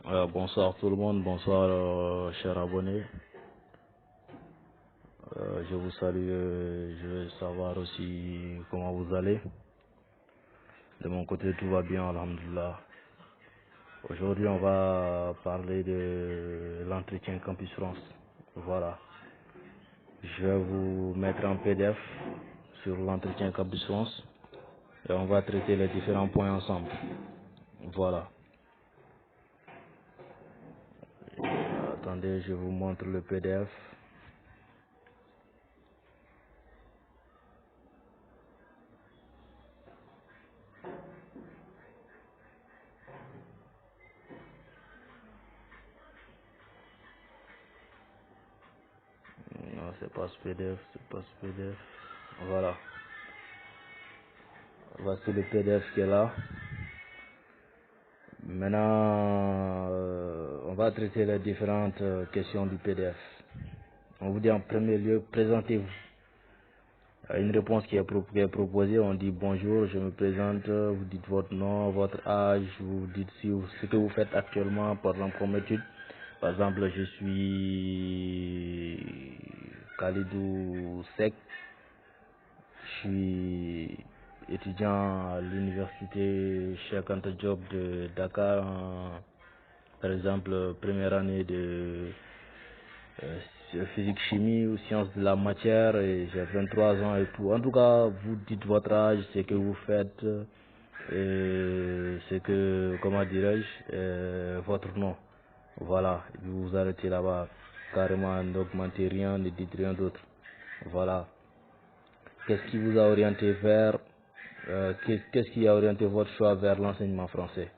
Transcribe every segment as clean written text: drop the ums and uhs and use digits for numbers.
Bonsoir tout le monde, bonsoir chers abonnés. Je vous salue, je veux savoir aussi comment vous allez. De mon côté tout va bien, alhamdoulilah. Aujourd'hui on va parler de l'entretien Campus France. Voilà. Je vais vous mettre un PDF sur l'entretien Campus France et on va traiter les différents points ensemble. Voilà. Attendez, je vous montre le PDF. Non, c'est pas ce PDF, c'est pas ce PDF. Voilà. Voici le PDF qui est là. Maintenant, on va traiter les différentes questions du PDF. On vous dit en premier lieu, présentez-vous. Une réponse qui est proposée, on dit bonjour, je me présente, vous dites votre nom, votre âge, vous dites ce que vous faites actuellement, par exemple comme étude. Par exemple, je suis Khalidou Sek, je suis étudiant à l'université Cheikh Anta Diop de Dakar, par exemple, première année de physique chimie ou sciences de la matière, et j'ai 23 ans et tout. En tout cas, vous dites votre âge, ce que vous faites, et ce que, comment dirais-je, votre nom. Voilà, et puis vous arrêtez là-bas, carrément, n'augmentez rien, ne dites rien d'autre. Voilà. Qu'est-ce qui vous a orienté vers, qu'est-ce qui a orienté votre choix vers l'enseignement français?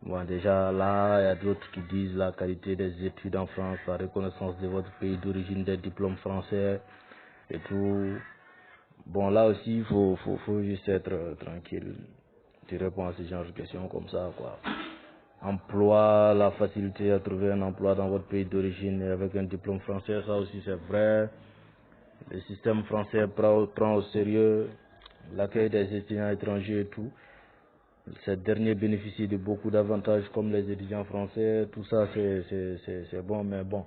Bon, déjà là, il y a d'autres qui disent la qualité des études en France, la reconnaissance de votre pays d'origine des diplômes français et tout. Bon, là aussi, faut juste être tranquille. Tu réponds à ce genre de questions comme ça, quoi. Emploi, la facilité à trouver un emploi dans votre pays d'origine avec un diplôme français, ça aussi c'est vrai. Le système français prend au sérieux l'accueil des étudiants étrangers et tout. Ces derniers bénéficient de beaucoup d'avantages comme les étudiants français, tout ça c'est bon, mais bon,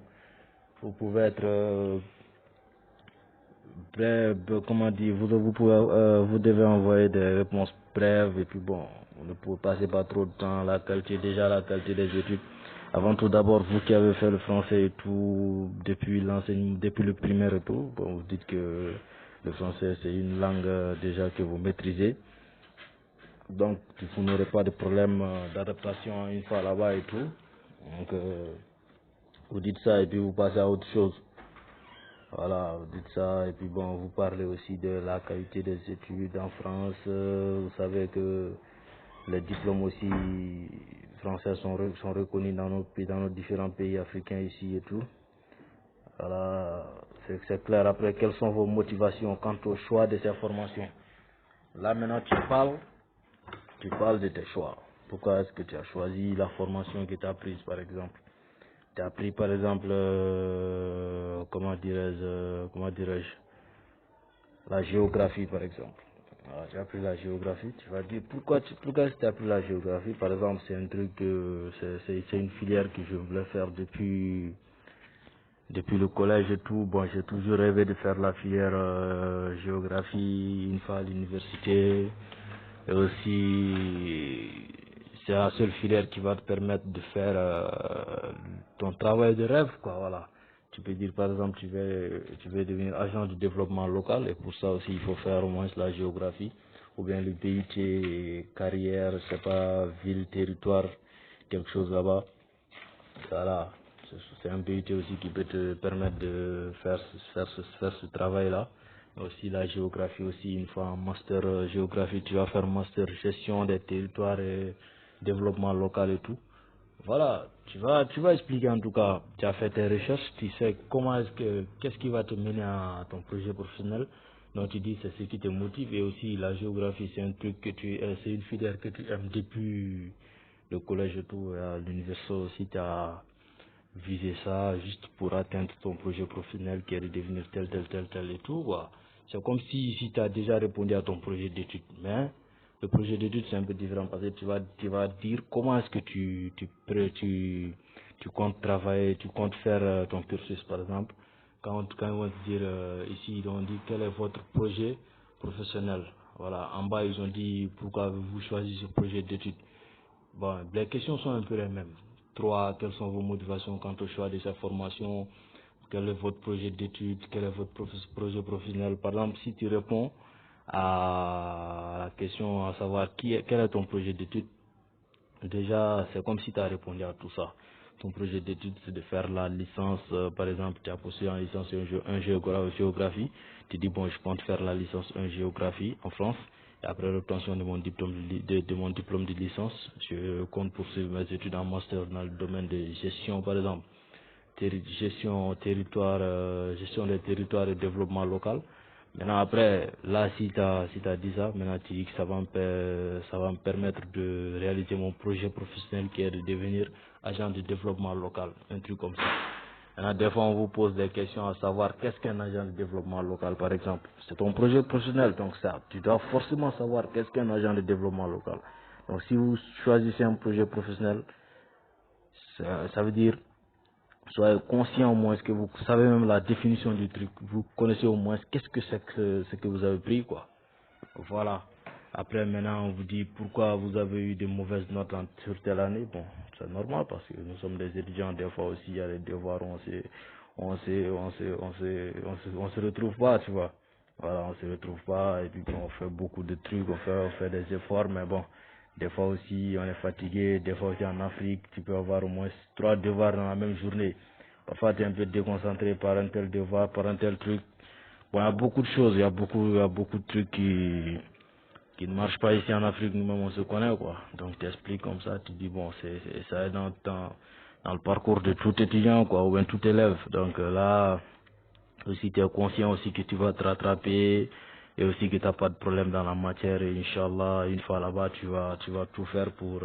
vous pouvez être bref, comment dire, vous devez envoyer des réponses brèves et puis bon, vous ne pouvez passer pas trop de temps, la qualité, déjà la qualité des études. Avant tout d'abord, vous qui avez fait le français et tout, depuis l'enseignement, depuis le primaire et tout, bon, vous dites que le français c'est une langue déjà que vous maîtrisez. Donc, vous n'aurez pas de problème d'adaptation une fois là-bas et tout. Donc, vous dites ça et puis vous passez à autre chose. Voilà, vous dites ça et puis bon, vous parlez aussi de la qualité des études en France. Vous savez que les diplômes aussi français sont reconnus dans nos pays, dans nos différents pays africains ici et tout. Voilà, c'est clair. Après, quelles sont vos motivations quant au choix de ces formations? Là maintenant, tu parles de tes choix. Pourquoi est-ce que tu as choisi la formation que tu as prise, par exemple? Tu as pris, par exemple, comment dirais-je, la géographie, par exemple. Voilà, tu as pris la géographie, tu vas dire pourquoi est-ce que tu as pris la géographie? Par exemple, c'est un truc, c'est une filière que je voulais faire depuis le collège et tout. Bon, j'ai toujours rêvé de faire la filière géographie une fois à l'université. Et aussi, c'est la seule filière qui va te permettre de faire ton travail de rêve, quoi, voilà. Tu peux dire, par exemple, tu veux devenir agent du développement local, et pour ça aussi, il faut faire au moins la géographie, ou bien le BUT, carrière, je sais pas, ville, territoire, quelque chose là-bas. Voilà. C'est un BUT aussi qui peut te permettre de faire ce travail-là. Aussi la géographie aussi, une fois en master géographie, tu vas faire master gestion des territoires et développement local et tout. Voilà, tu vas expliquer en tout cas, tu as fait tes recherches, tu sais qu'est-ce qui va te mener à ton projet professionnel. Donc tu dis c'est ce qui te motive, et aussi la géographie c'est un truc c'est une filière que tu aimes depuis le collège et tout, et à l'université aussi tu as viser ça juste pour atteindre ton projet professionnel qui est de devenir tel et tout, quoi. C'est comme si tu as déjà répondu à ton projet d'études. Mais Le projet d'étude, c'est un peu différent parce que tu vas dire comment est-ce que tu comptes travailler, tu comptes faire ton cursus, par exemple. Quand ils vont te dire, ici, ils ont dit quel est votre projet professionnel. Voilà, en bas, ils ont dit pourquoi avez-vous choisi ce projet d'étude. Bon, les questions sont un peu les mêmes. 3, quelles sont vos motivations quant au choix de sa formation? Quel est votre projet d'études? Quel est votre projet professionnel? Par exemple, si tu réponds à la question à savoir quel est ton projet d'études, déjà, c'est comme si tu as répondu à tout ça. Ton projet d'études, c'est de faire la licence, par exemple, tu as postulé en licence 1 géographie. Tu dis, bon, je compte faire la licence 1 géographie en France. Et après l'obtention de mon diplôme de mon diplôme de licence, je compte poursuivre mes études en master dans le domaine de gestion, par exemple, gestion des territoires et développement local. Maintenant après, là si t'as dit ça, maintenant tu dis que ça va me permettre de réaliser mon projet professionnel qui est de devenir agent de développement local, un truc comme ça. Maintenant, des fois on vous pose des questions à savoir qu'est-ce qu'un agent de développement local par exemple. C'est ton projet professionnel, donc ça, tu dois forcément savoir qu'est-ce qu'un agent de développement local. Donc si vous choisissez un projet professionnel, ça veut dire soyez conscient au moins que vous savez même la définition du truc. Vous connaissez au moins qu'est-ce que c'est que ce que vous avez pris, quoi. Voilà. Après, maintenant, on vous dit pourquoi vous avez eu des mauvaises notes sur telle année. Bon, c'est normal parce que nous sommes des étudiants. Des fois aussi, il y a des devoirs où on se retrouve pas, tu vois. Voilà, on se retrouve pas et puis bon, on fait beaucoup de trucs, on fait des efforts, mais bon, des fois aussi on est fatigué, des fois aussi en Afrique, tu peux avoir au moins 3 devoirs dans la même journée. Parfois tu es un peu déconcentré par un tel devoir, par un tel truc. Bon, il y a beaucoup de choses, il y a beaucoup de trucs qui ne marchent pas ici en Afrique, nous-mêmes on se connaît quoi. Donc tu expliques comme ça, tu dis bon, ça est dans le parcours de tout étudiant quoi, ou bien tout élève. Donc là, aussi tu es conscient aussi que tu vas te rattraper et aussi que tu n'as pas de problème dans la matière et Inch'Allah, une fois là-bas, tu vas tout faire pour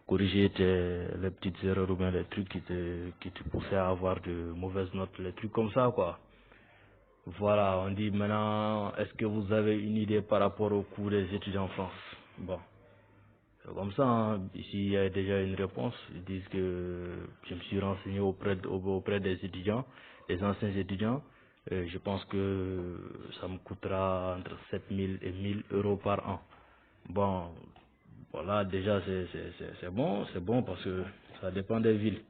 corriger les petites erreurs ou bien les trucs qui te poussaient à avoir de mauvaises notes, les trucs comme ça quoi. Voilà, on dit maintenant, est-ce que vous avez une idée par rapport au coût des études en France? Bon, c'est comme ça, hein. Ici il y a déjà une réponse. Ils disent que je me suis renseigné auprès des étudiants, des anciens étudiants. Je pense que ça me coûtera entre 7 000 et 1 000 € par an. Bon, voilà, déjà c'est bon parce que ça dépend des villes.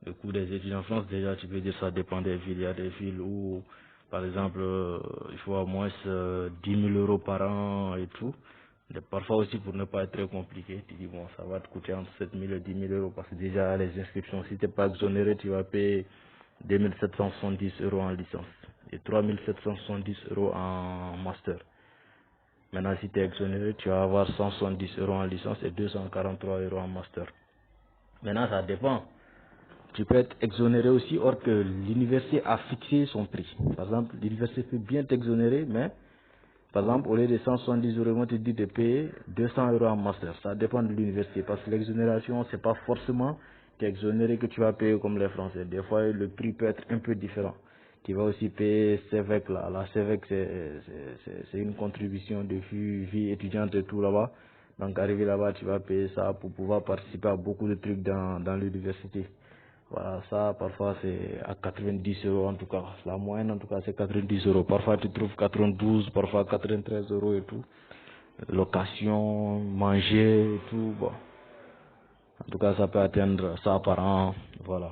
Le coût des études en France, déjà, tu peux dire ça dépend des villes. Il y a des villes où, par exemple, il faut au moins 10 000 € par an et tout. Mais parfois aussi, pour ne pas être très compliqué, tu dis, bon, ça va te coûter entre 7 000 et 10 000 € parce que déjà, les inscriptions, si tu n'es pas exonéré, tu vas payer 2 770 € en licence et 3 770 € en master. Maintenant, si tu es exonéré, tu vas avoir 170 € en licence et 243 € en master. Maintenant, ça dépend. Tu peux être exonéré aussi, or que l'université a fixé son prix. Par exemple, l'université peut bien t'exonérer, mais par exemple, au lieu de 170 €, ils vont te dire de payer 200 € en master. Ça dépend de l'université, parce que l'exonération, c'est pas forcément que exonéré que tu vas payer comme les Français. Des fois, le prix peut être un peu différent. Tu vas aussi payer CEVEC là. La CEVEC, c'est une contribution de vie étudiante et tout là-bas. Donc, arrivé là-bas, tu vas payer ça pour pouvoir participer à beaucoup de trucs dans l'université. Voilà, ça, parfois, c'est à 90 € en tout cas. La moyenne, en tout cas, c'est 90 €. Parfois, tu trouves 92, parfois 93 € et tout. Location, manger et tout, bon. En tout cas, ça peut atteindre ça par an. Voilà.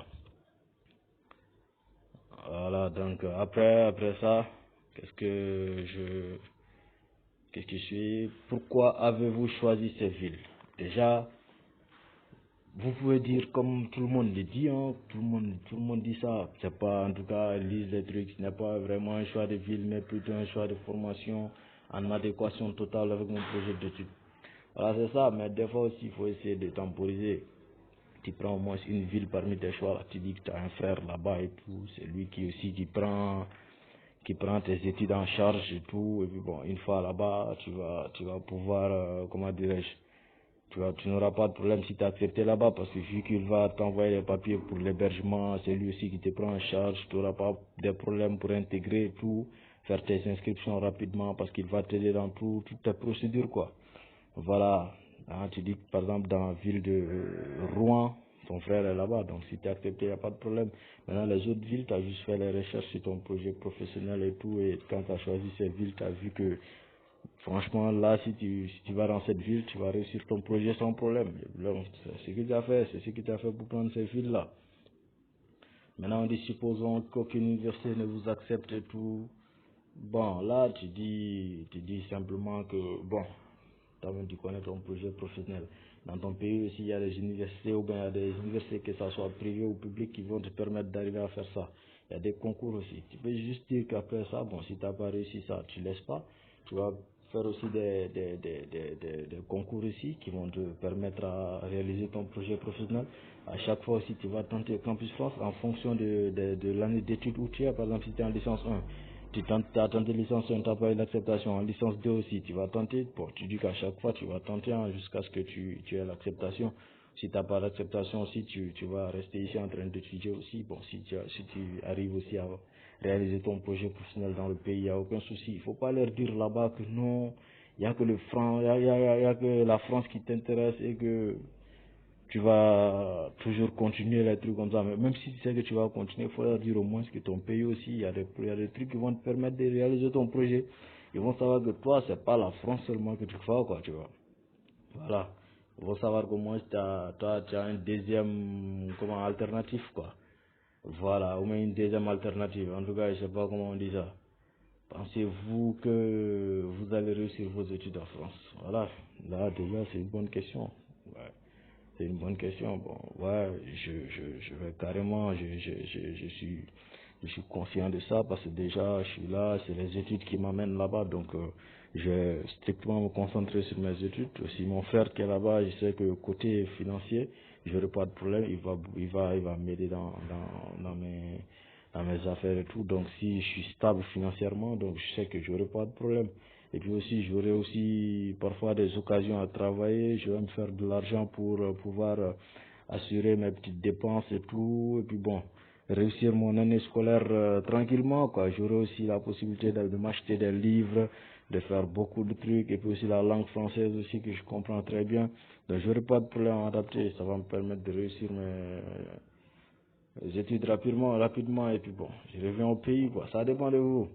Voilà, donc, après ça, qu'est-ce que je suis, pourquoi avez-vous choisi ces villes? Déjà, vous pouvez dire comme tout le monde le dit, hein, tout le monde dit ça. C'est pas, en tout cas, lise les trucs, ce n'est pas vraiment un choix de ville, mais plutôt un choix de formation en adéquation totale avec mon projet d'études. Voilà, c'est ça, mais des fois aussi, il faut essayer de temporiser. Tu prends au moins une ville parmi tes choix, tu dis que tu as un frère là-bas et tout, c'est lui qui aussi qui prend tes études en charge et tout, et puis bon, une fois là-bas, tu vas pouvoir, comment dirais-je, tu n'auras pas de problème si tu es accepté là-bas parce que vu qu'il va t'envoyer les papiers pour l'hébergement, c'est lui aussi qui te prend en charge, tu n'auras pas de problème pour intégrer tout, faire tes inscriptions rapidement parce qu'il va t'aider dans toutes tes procédures quoi. Voilà. Hein, tu dis que par exemple dans la ville de Rouen, ton frère est là-bas, donc si tu es accepté, il n'y a pas de problème. Maintenant, les autres villes, tu as juste fait les recherches sur ton projet professionnel et tout, et quand tu as choisi ces villes, tu as vu que franchement, là, si tu vas dans cette ville, tu vas réussir ton projet sans problème. Donc, c'est ce que tu as fait, c'est ce que tu as fait pour prendre ces villes-là. Maintenant, on dit supposons qu'aucune université ne vous accepte et tout. Bon, là, tu dis simplement que, bon, toi-même, tu connais ton projet professionnel. Dans ton pays aussi, il y a des universités, ou bien il y a des universités, que ce soit privées ou publiques, qui vont te permettre d'arriver à faire ça. Il y a des concours aussi. Tu peux juste dire qu'après ça, bon, si tu n'as pas réussi ça, tu laisses pas. Tu vas faire aussi des concours ici qui vont te permettre à réaliser ton projet professionnel. À chaque fois aussi, tu vas tenter Campus France en fonction de l'année d'études où tu es. Par exemple, si tu es en licence 1, tu as tenté licence 1, tu n'as pas eu l'acceptation. En licence 2 aussi, tu vas tenter. Bon, tu dis qu'à chaque fois, tu vas tenter hein, jusqu'à ce que tu aies l'acceptation. Si tu n'as pas l'acceptation aussi, tu vas rester ici en train d'étudier aussi. Bon, si tu arrives aussi à réaliser ton projet professionnel dans le pays, il n'y a aucun souci. Il ne faut pas leur dire là-bas que non, il n'y a que le franc, il y a que la France qui t'intéresse et que tu vas toujours continuer les trucs comme ça. Mais même si tu sais que tu vas continuer, il faut leur dire au moins que ton pays aussi, il y a des trucs qui vont te permettre de réaliser ton projet. Ils vont savoir que toi, c'est pas la France seulement que tu fais, quoi, tu vois. Voilà. Ils vont savoir qu'au moins, toi, tu as un deuxième, comment, alternatif, quoi. Voilà, au moins une deuxième alternative. En tout cas, je sais pas comment on dit ça. Pensez-vous que vous allez réussir vos études en France? Voilà. Là, déjà, c'est une bonne question. Ouais. C'est une bonne question. Bon, ouais, je vais carrément, je suis conscient de ça parce que déjà, je suis là, c'est les études qui m'amènent là-bas, donc je vais strictement me concentrer sur mes études. Aussi, mon frère qui est là-bas, je sais que côté financier, j'aurai pas de problème, il va m'aider dans mes affaires et tout. Donc, si je suis stable financièrement, donc je sais que j'aurai pas de problème. Et puis aussi, j'aurai aussi parfois des occasions à travailler. Je vais me faire de l'argent pour pouvoir assurer mes petites dépenses et tout. Et puis bon, réussir mon année scolaire tranquillement, quoi. J'aurai aussi la possibilité de m'acheter des livres, de faire beaucoup de trucs. Et puis aussi la langue française aussi que je comprends très bien. Donc j'aurai pas de problème à adapter. Ça va me permettre de réussir mes études rapidement. Et puis bon, je reviens au pays, quoi. Ça dépend de vous.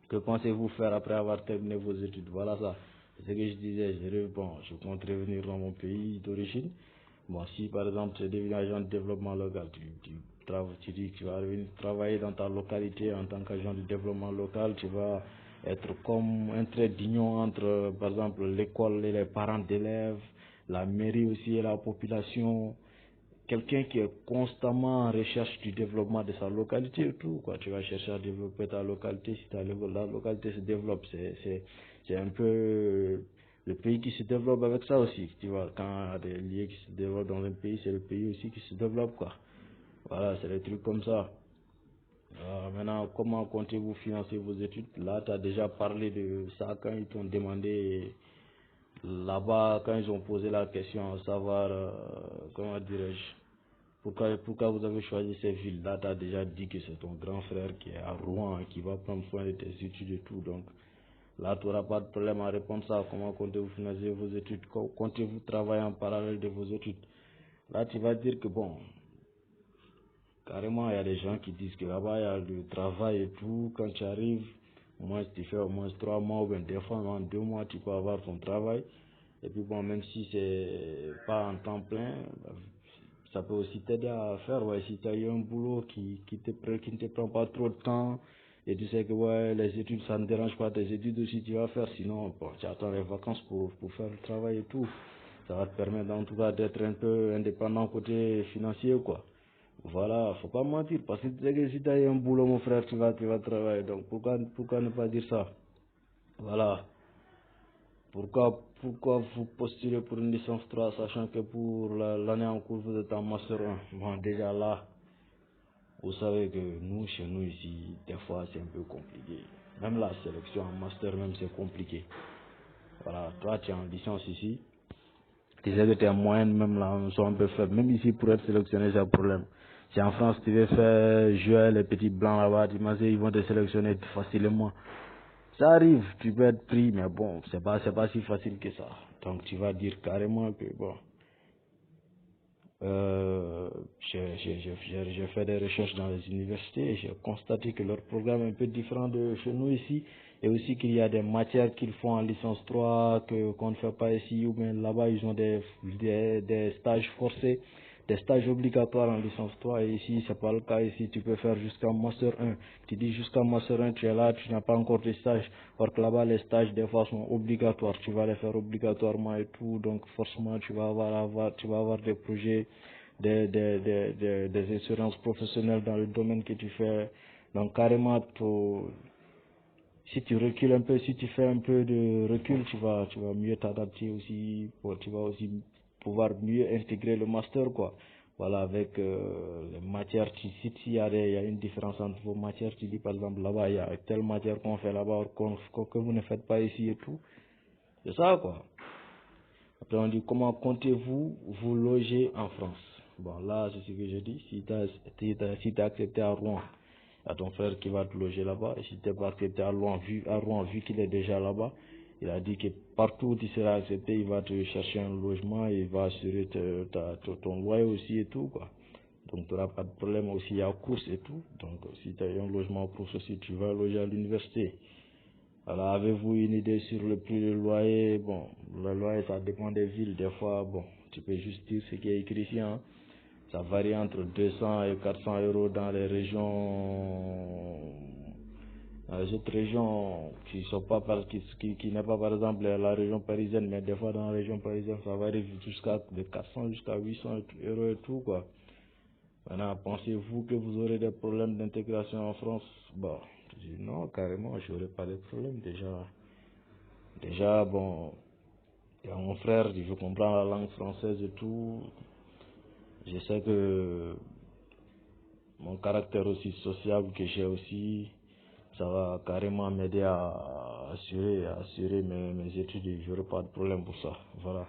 Que pensez-vous faire après avoir terminé vos études? Voilà ça. C'est ce que je disais. Je compte revenir dans mon pays d'origine. Bon, si par exemple tu es devenu agent de développement local, tu dis que tu vas revenir travailler dans ta localité en tant qu'agent de développement local, tu vas être comme un trait d'union entre, par exemple, l'école et les parents d'élèves, la mairie aussi et la population, quelqu'un qui est constamment en recherche du développement de sa localité et tout, quoi. Tu vas chercher à développer ta localité. Si la localité se développe, c'est un peu le pays qui se développe avec ça aussi. Tu vois, quand il y a des lieux qui se développent dans un pays, c'est le pays aussi qui se développe, quoi. Voilà, c'est des trucs comme ça. Maintenant, comment comptez-vous financer vos études? Là, tu as déjà parlé de ça quand ils t'ont demandé là-bas, quand ils ont posé la question à savoir, comment dirais-je, pourquoi vous avez choisi ces villes? Là, tu as déjà dit que c'est ton grand frère qui est à Rouen et qui va prendre soin de tes études et tout. Donc, là, tu n'auras pas de problème à répondre ça. Comment comptez-vous financer vos études? Comptez-vous travailler en parallèle de vos études? Là, tu vas dire que bon, carrément, il y a des gens qui disent que là-bas, il y a le travail et tout. Quand tu arrives, au moins, tu fais au moins 3 mois ou bien des fois, en 2 mois, tu peux avoir ton travail. Et puis bon, même si c'est pas en temps plein, ça peut aussi t'aider à faire, ouais, si tu as eu un boulot qui ne te prend pas trop de temps, et tu sais que ouais, les études, ça ne dérange pas tes études aussi, tu vas faire, sinon, bon, tu attends les vacances pour faire le travail et tout. Ça va te permettre en tout cas d'être un peu indépendant côté financier, quoi. Voilà, faut pas mentir, parce que tu sais que si tu as eu un boulot, mon frère, tu vas travailler, donc pourquoi ne pas dire ça? Voilà. Pourquoi vous postulez pour une licence 3 sachant que pour l'année en cours vous êtes en master 1? Bon, déjà là, vous savez que nous, chez nous ici, des fois c'est un peu compliqué. Même la sélection en master même c'est compliqué. Voilà, toi tu es en licence ici, tu sais que tu es en moyenne même là, on sont un peu faibles. Même ici pour être sélectionné c'est un problème. Si en France tu veux faire jouer les petits blancs là-bas, ils vont te sélectionner facilement. Ça arrive, tu peux être pris, mais bon, c'est pas si facile que ça. Donc tu vas dire carrément que bon, j'ai fait des recherches dans les universités et j'ai constaté que leur programme est un peu différent de chez nous ici, et aussi qu'il y a des matières qu'ils font en licence 3 qu'on ne fait pas ici, ou bien là-bas ils ont des stages forcés, des stages obligatoires en licence 3, et ici c'est pas le cas. Ici tu peux faire jusqu'à master 1. Tu dis jusqu'à master 1 tu es là, tu n'as pas encore de stage, alors que là-bas les stages des fois sont obligatoires, tu vas les faire obligatoirement et tout, donc forcément tu vas avoir des projets, des expériences professionnelles dans le domaine que tu fais. Donc carrément, si tu recules un peu, si tu fais un peu de recul, tu vas mieux t'adapter aussi, tu vas aussi pouvoir mieux intégrer le master, quoi. Voilà, avec les matières, s'il y a il y a une différence entre vos matières, tu dis par exemple là-bas, il y a telle matière qu'on fait là-bas, que vous ne faites pas ici et tout. C'est ça, quoi. Après, on dit comment comptez-vous vous loger en France? Bon, là, c'est ce que je dis. Si t'as accepté à Rouen, il y a ton frère qui va te loger là-bas. Et si t'es pas accepté à Rouen, vu qu'il est déjà là-bas, il a dit que partout où tu seras accepté, il va te chercher un logement et il va assurer ton loyer aussi et tout, quoi. Donc, tu n'auras pas de problème aussi à course et tout. Donc, si tu as un logement pour ceci, tu vas loger à l'université. Alors, avez-vous une idée sur le prix du loyer? Bon, le loyer, ça dépend des villes. Des fois, bon, tu peux juste dire ce qui est écrit ici, hein. Ça varie entre 200 et 400 euros dans les régions, dans les autres régions qui sont pas qui n'est pas par exemple la région parisienne, mais des fois dans la région parisienne, ça varie jusqu'à de 400 jusqu'à 800 euros et tout, quoi. Maintenant, pensez-vous que vous aurez des problèmes d'intégration en France? Bon, je dis non, carrément, j'aurais pas de problème déjà, bon, il y a mon frère, je comprends la langue française et tout. Je sais que mon caractère aussi sociable que j'ai aussi, ça va carrément m'aider à assurer mes études et j'aurai pas de problème pour ça. Voilà.